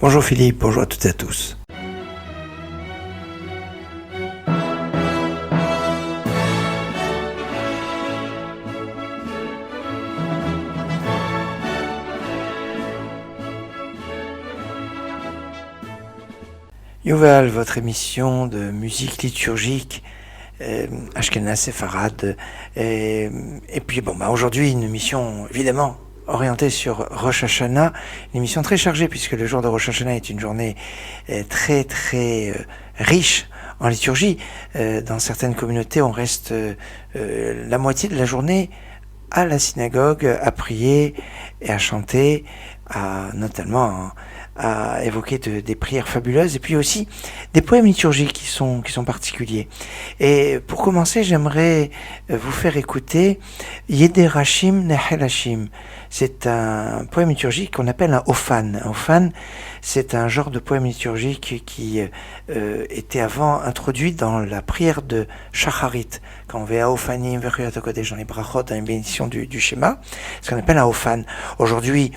Bonjour Philippe, bonjour à toutes et à tous. Yuval, votre émission de musique liturgique, Ashkenaz Séfarade, et puis aujourd'hui une émission évidemment orientée sur Rosh Hashanah, une émission très chargée puisque le jour de Rosh Hashanah est une journée très riche en liturgie. Dans certaines communautés, on reste la moitié de la journée à la synagogue à prier et à chanter, notamment à évoquer des prières fabuleuses et puis aussi des poèmes liturgiques qui sont particuliers. Et pour commencer, j'aimerais vous faire écouter Yederashim Nehelashim. C'est un poème liturgique qu'on appelle un Ofan. Un Ofan, c'est un genre de poème liturgique qui était avant introduit dans la prière de Shacharit. Quand on veut à Ofanim, Veruyat Kodesh dans les brachot, dans une bénédiction du schéma, ce qu'on appelle un Ofan. Aujourd'hui,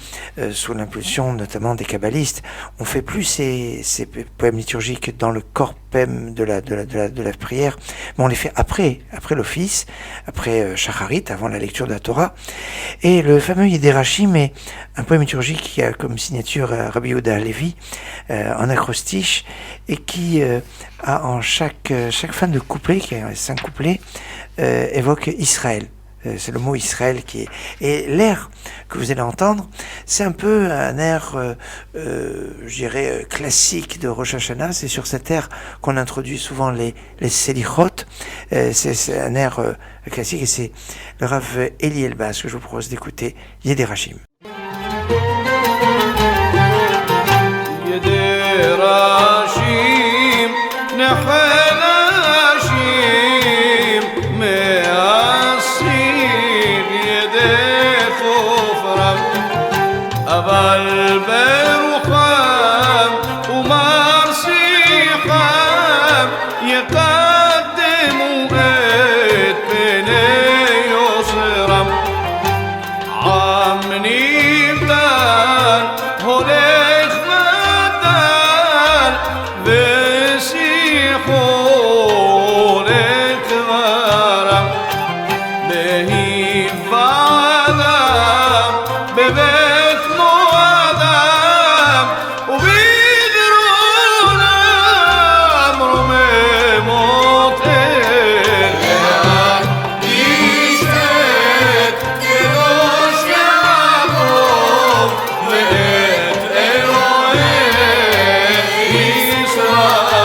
sous l'impulsion notamment des kabbalistes, on fait plus ces poèmes liturgiques dans le corpem de la prière, mais on les fait après l'office, après Shacharit, avant la lecture de la Torah. Et le fameux Yederashim est un poème liturgique qui a comme signature Rabbi Yehuda Halevi en acrostiche et qui a en chaque fin de couplet, qui a 5 couplets, évoque Israël. C'est le mot Israël qui est... Et l'air que vous allez entendre, c'est un peu un air, je dirais, classique de Rosh Hashanah. C'est sur cet air qu'on introduit souvent les Selichot. C'est un air classique et c'est le Rav Eli Elbaz que je vous propose d'écouter, Yederashim. Yederashim, Nehelashim, Me'asir Yedechofram, Aval Berucham, Umarsicham, Yekademu et Penei Yosram, Amnim Dan, Holech Vadan, Vesichol Ekvaram, Behivadam, Bebet Moadam, Uvidronam, Romemot Yishtet, Kedosh Yaakov, Ve'et Elohei Yisrael.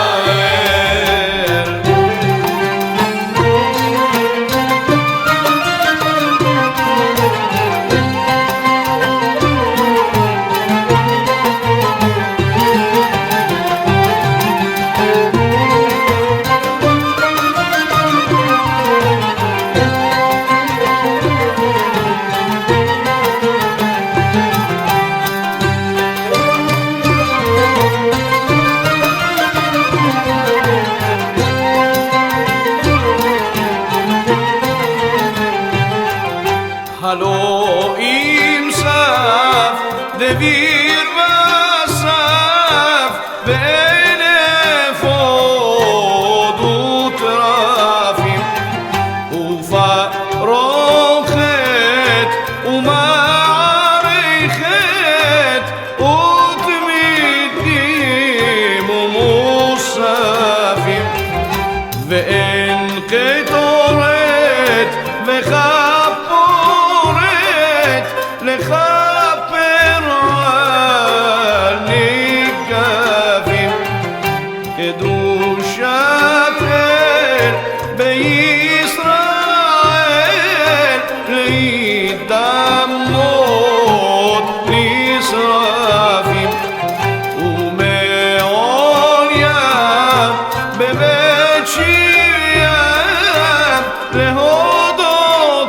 Hallo im Saf, Devir Vasaf, Benefod Utrafim, Ufa Rochet, Umarichet, Utmidim Umusafim, Ve'en Ketoret, Vechaporet, Lechaper al Nigavim, Kedushat El Be'Yisrael, Leidamot Nisrafim, Ume'ol Yam, Bebet Shiyam, Lehodot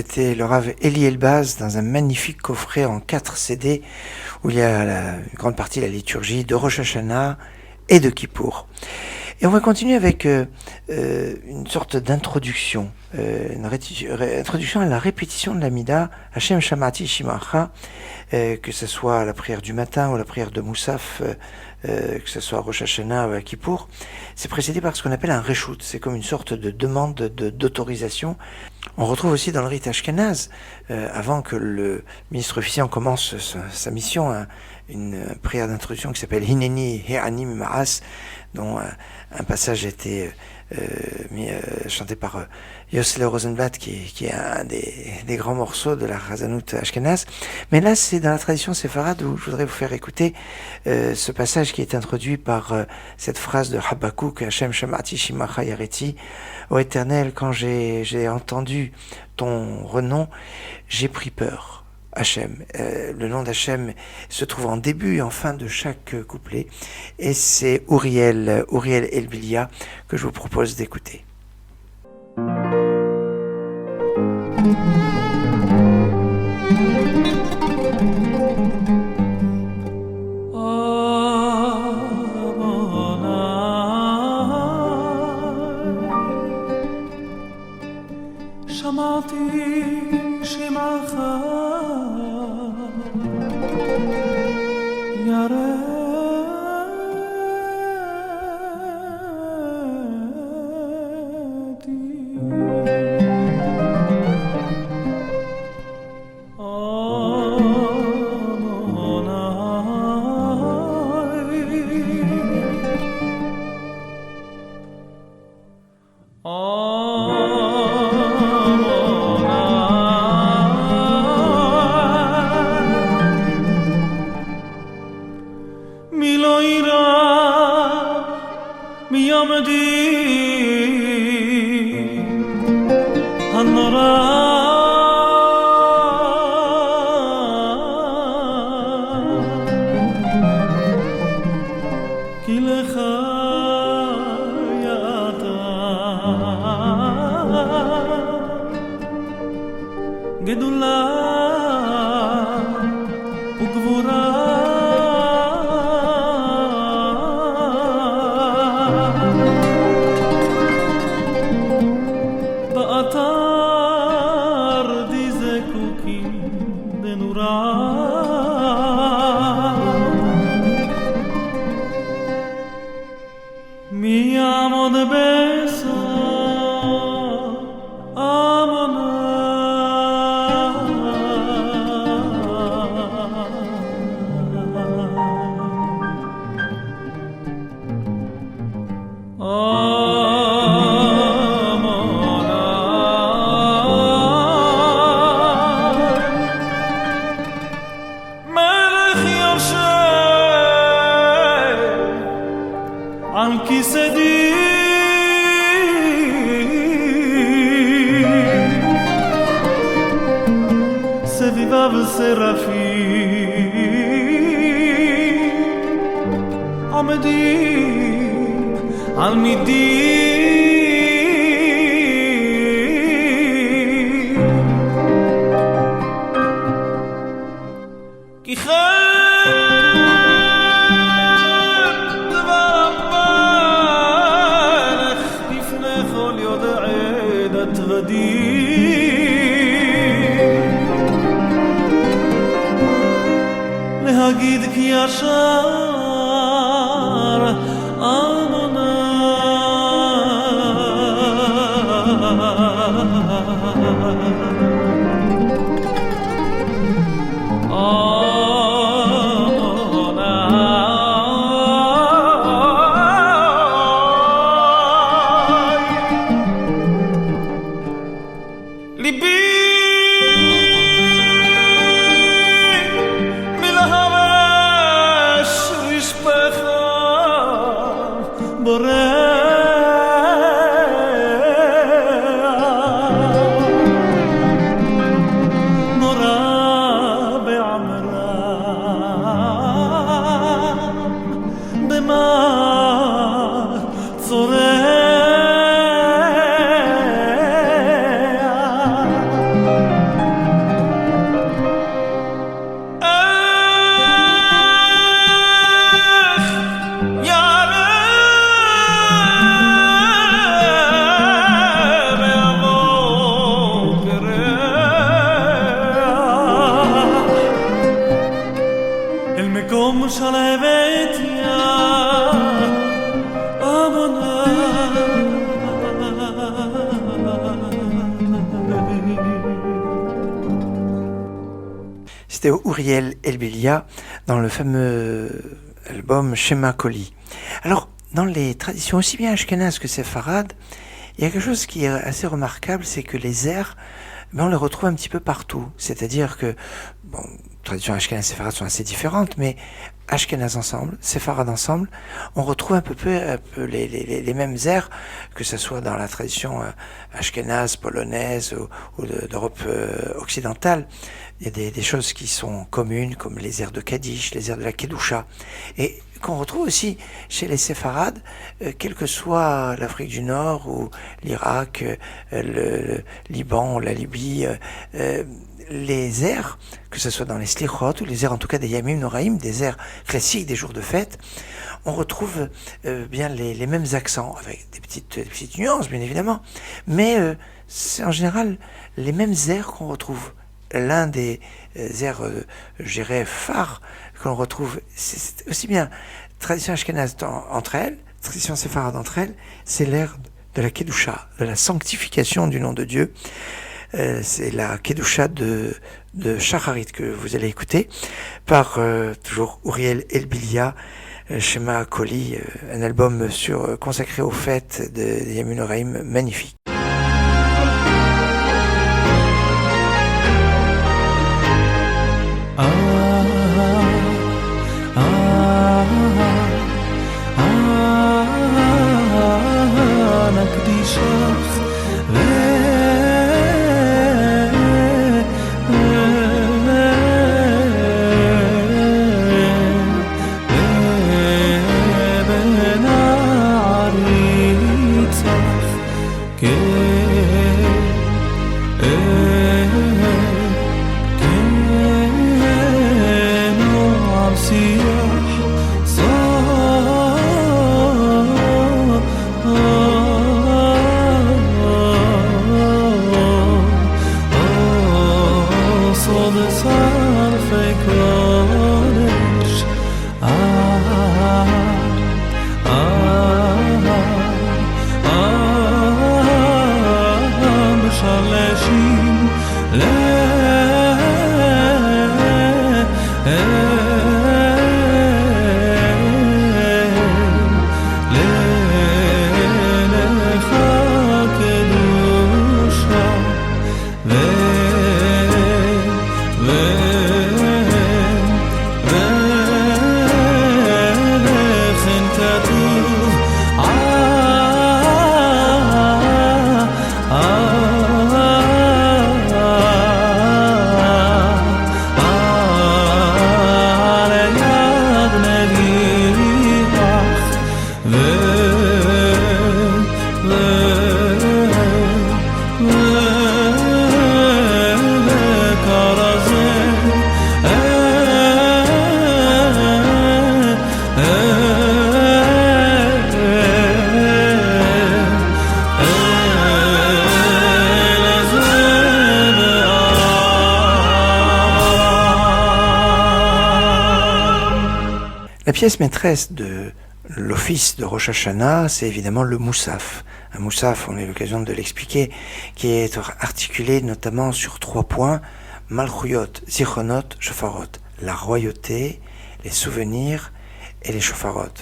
c'était le Rav Eli Elbaz dans un magnifique coffret en 4 CD où il y a une grande partie de la liturgie de Rosh Hashanah et de Kippour. Et on va continuer avec une sorte d'introduction, introduction à la répétition de l'Amida, Hashem Shamati Shimacha, que ce soit à la prière du matin ou à la prière de Moussaf, que ce soit à Rosh Hashanah ou à Kippour. C'est précédé par ce qu'on appelle un reshoot, c'est comme une sorte de demande d'autorisation. On retrouve aussi dans le rite ashkénaze, avant que le ministre officiant commence sa mission, une prière d'introduction qui s'appelle Hineni He'anim Ma'as, dont un passage a été chanté par Yosle Rosenblatt, qui est un des grands morceaux de la Razanout ashkénaze. Mais là, c'est dans la tradition séfarade où je voudrais vous faire écouter ce passage qui est introduit par cette phrase de Habakkuk, Hashem Shamati Shimacha Yareti, ô Éternel, quand j'ai entendu ton renom, j'ai pris peur. Hachem. Le nom d'Hachem se trouve en début et en fin de chaque couplet, et c'est Uriel Elbilia que je vous propose d'écouter. C'était Uriel Elbilia dans le fameux album Shema Koli. Alors, dans les traditions aussi bien ashkénazes que séfarades, il y a quelque chose qui est assez remarquable, c'est que les airs, on les retrouve un petit peu partout. C'est-à-dire que, bon, traditions ashkénazes et séfarades sont assez différentes, mais ashkénazes ensemble, séfarades ensemble, on retrouve un peu les mêmes airs, que ce soit dans la tradition ashkénaze, polonaise ou d'Europe occidentale. Il y a des choses qui sont communes, comme les airs de Kaddish, les airs de la Kedusha, et qu'on retrouve aussi chez les séfarades, quelle que soit l'Afrique du Nord ou l'Irak, le Liban, la Libye, les airs, que ce soit dans les slichot ou les airs en tout cas des yamim noraim, des airs classiques des jours de fête, on retrouve bien les mêmes accents, avec des petites nuances bien évidemment, mais c'est en général les mêmes airs qu'on retrouve. L'un des airs, je dirais, phares que l'on retrouve, c'est aussi bien tradition ashkénaze entre elles, tradition séfarade entre elles, c'est l'air de la Kedusha, de la sanctification du nom de Dieu. C'est la Kedusha de Shacharit que vous allez écouter par toujours Uriel Elbilia, Shema Koli, un album consacré aux fêtes de Yamin Noraim, magnifique. La pièce maîtresse de l'office de Rosh Hashanah, c'est évidemment le Moussaf. Un Moussaf, on a eu l'occasion de l'expliquer, qui est articulé notamment sur 3 points, Malchuyot, Zichronot, Shofarot. La royauté, les souvenirs et les Shofarot.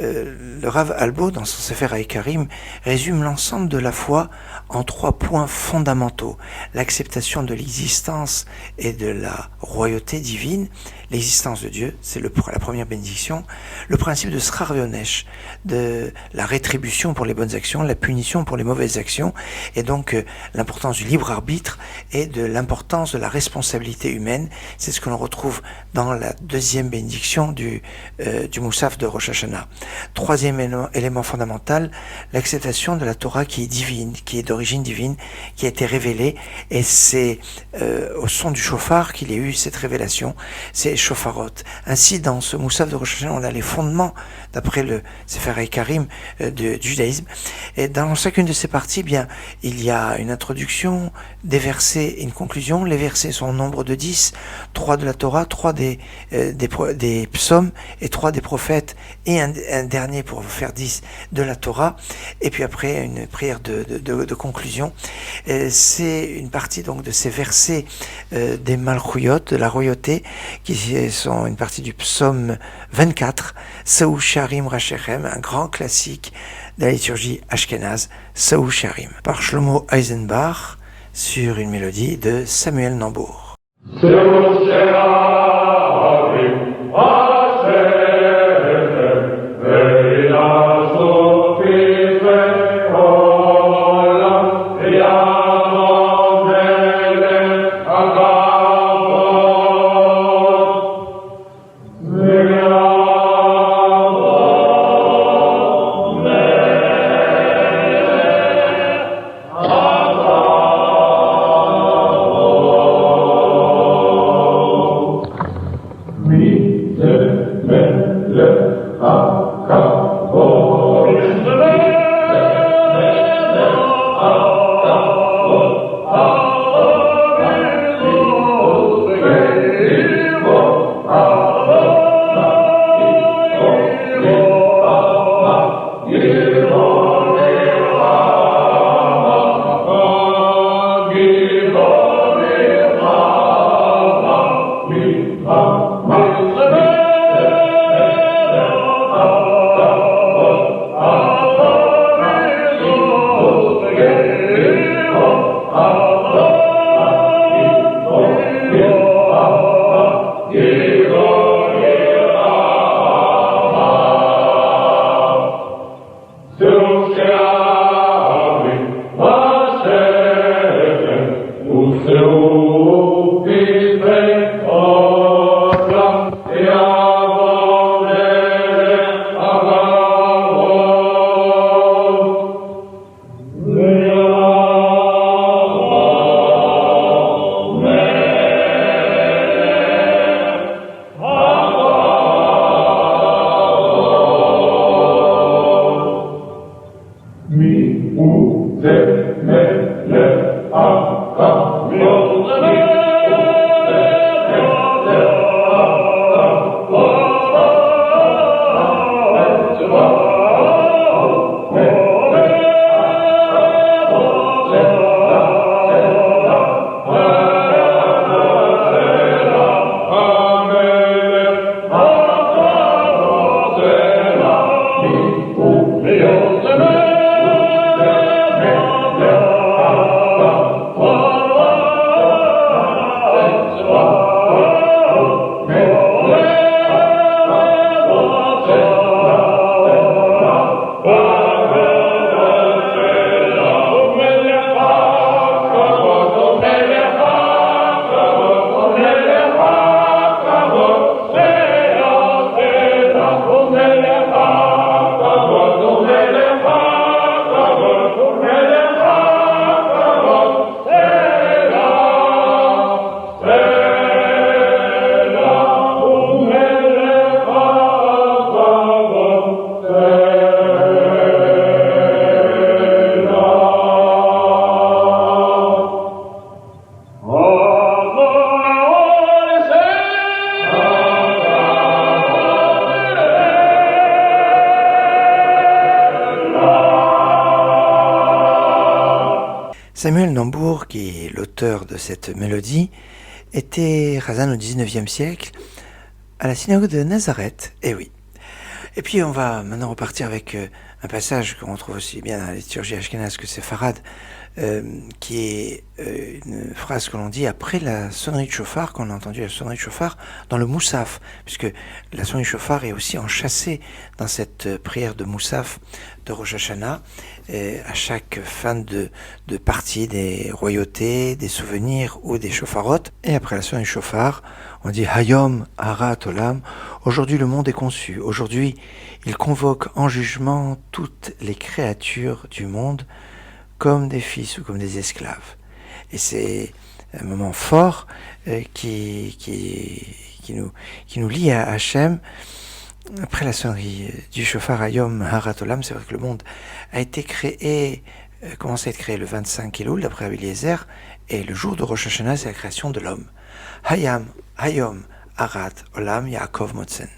Le Rav Albo, dans son Sefer Haïkarim, résume l'ensemble de la foi en 3 points fondamentaux. L'acceptation de l'existence et de la royauté divine, l'existence de Dieu, c'est la première bénédiction, le principe de Srar Veonesh, de la rétribution pour les bonnes actions, la punition pour les mauvaises actions, et donc l'importance du libre arbitre et de l'importance de la responsabilité humaine. C'est ce que l'on retrouve dans la 2e bénédiction du Moussaf de Rosh Hashanah. Troisième élément fondamental, l'acceptation de la Torah qui est divine, qui est d'origine divine, qui a été révélée, et c'est au son du shofar qu'il y a eu cette révélation, c'est shofarot. Ainsi, dans ce Moussaf de Rosh Hashanah, on a les fondements, d'après le Sefer HaIkarim du judaïsme, et dans chacune de ces parties, bien, il y a une introduction, des versets et une conclusion. Les versets sont au nombre de 10, 3 de la Torah, 3 des psaumes et 3 des prophètes, et un dernier pour faire 10 de la Torah, et puis après une prière de conclusion. C'est une partie donc de ces versets des Malchuyot, de la royauté, qui sont une partie du psaume 24, Saou Sharim Rachem, un grand classique de la liturgie ashkénaze, Saou Sharim, par Shlomo Eisenbach, sur une mélodie de Samuel Nambour. Samuel Nambour, qui est l'auteur de cette mélodie, était Razan au XIXe siècle à la synagogue de Nazareth. Eh oui. Et puis on va maintenant repartir avec un passage qu'on trouve aussi bien dans la liturgie ashkénaze que séfarade, qui est une phrase que l'on dit après la sonnerie de chauffard, qu'on a entendu la sonnerie de chauffard dans le Moussaf, puisque la sonnerie de chauffard est aussi enchâssée dans cette prière de Moussaf de Rosh Hashanah, à chaque fin de partie des royautés, des souvenirs ou des chauffarots. Et après la sonnerie de chauffard, on dit Hayom Harat Olam, aujourd'hui le monde est conçu, aujourd'hui il convoque en jugement toutes les créatures du monde comme des fils ou comme des esclaves. Et c'est un moment fort qui nous lie à Hachem. Après la sonnerie du shofar Hayom Harat Olam, c'est vrai que le monde a été créé, commence à être créé le 25 Elul d'après Rabbi Eliezer, et le jour de Rosh Hashanah, c'est la création de l'homme. Hayom Harat Olam Yaakov Motzen.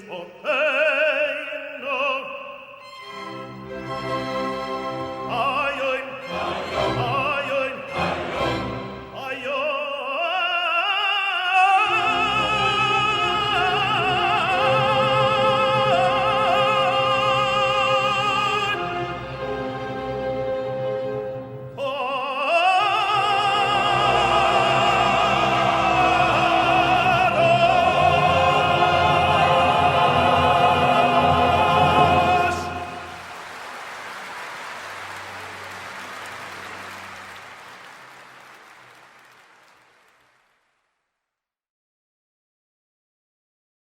Israël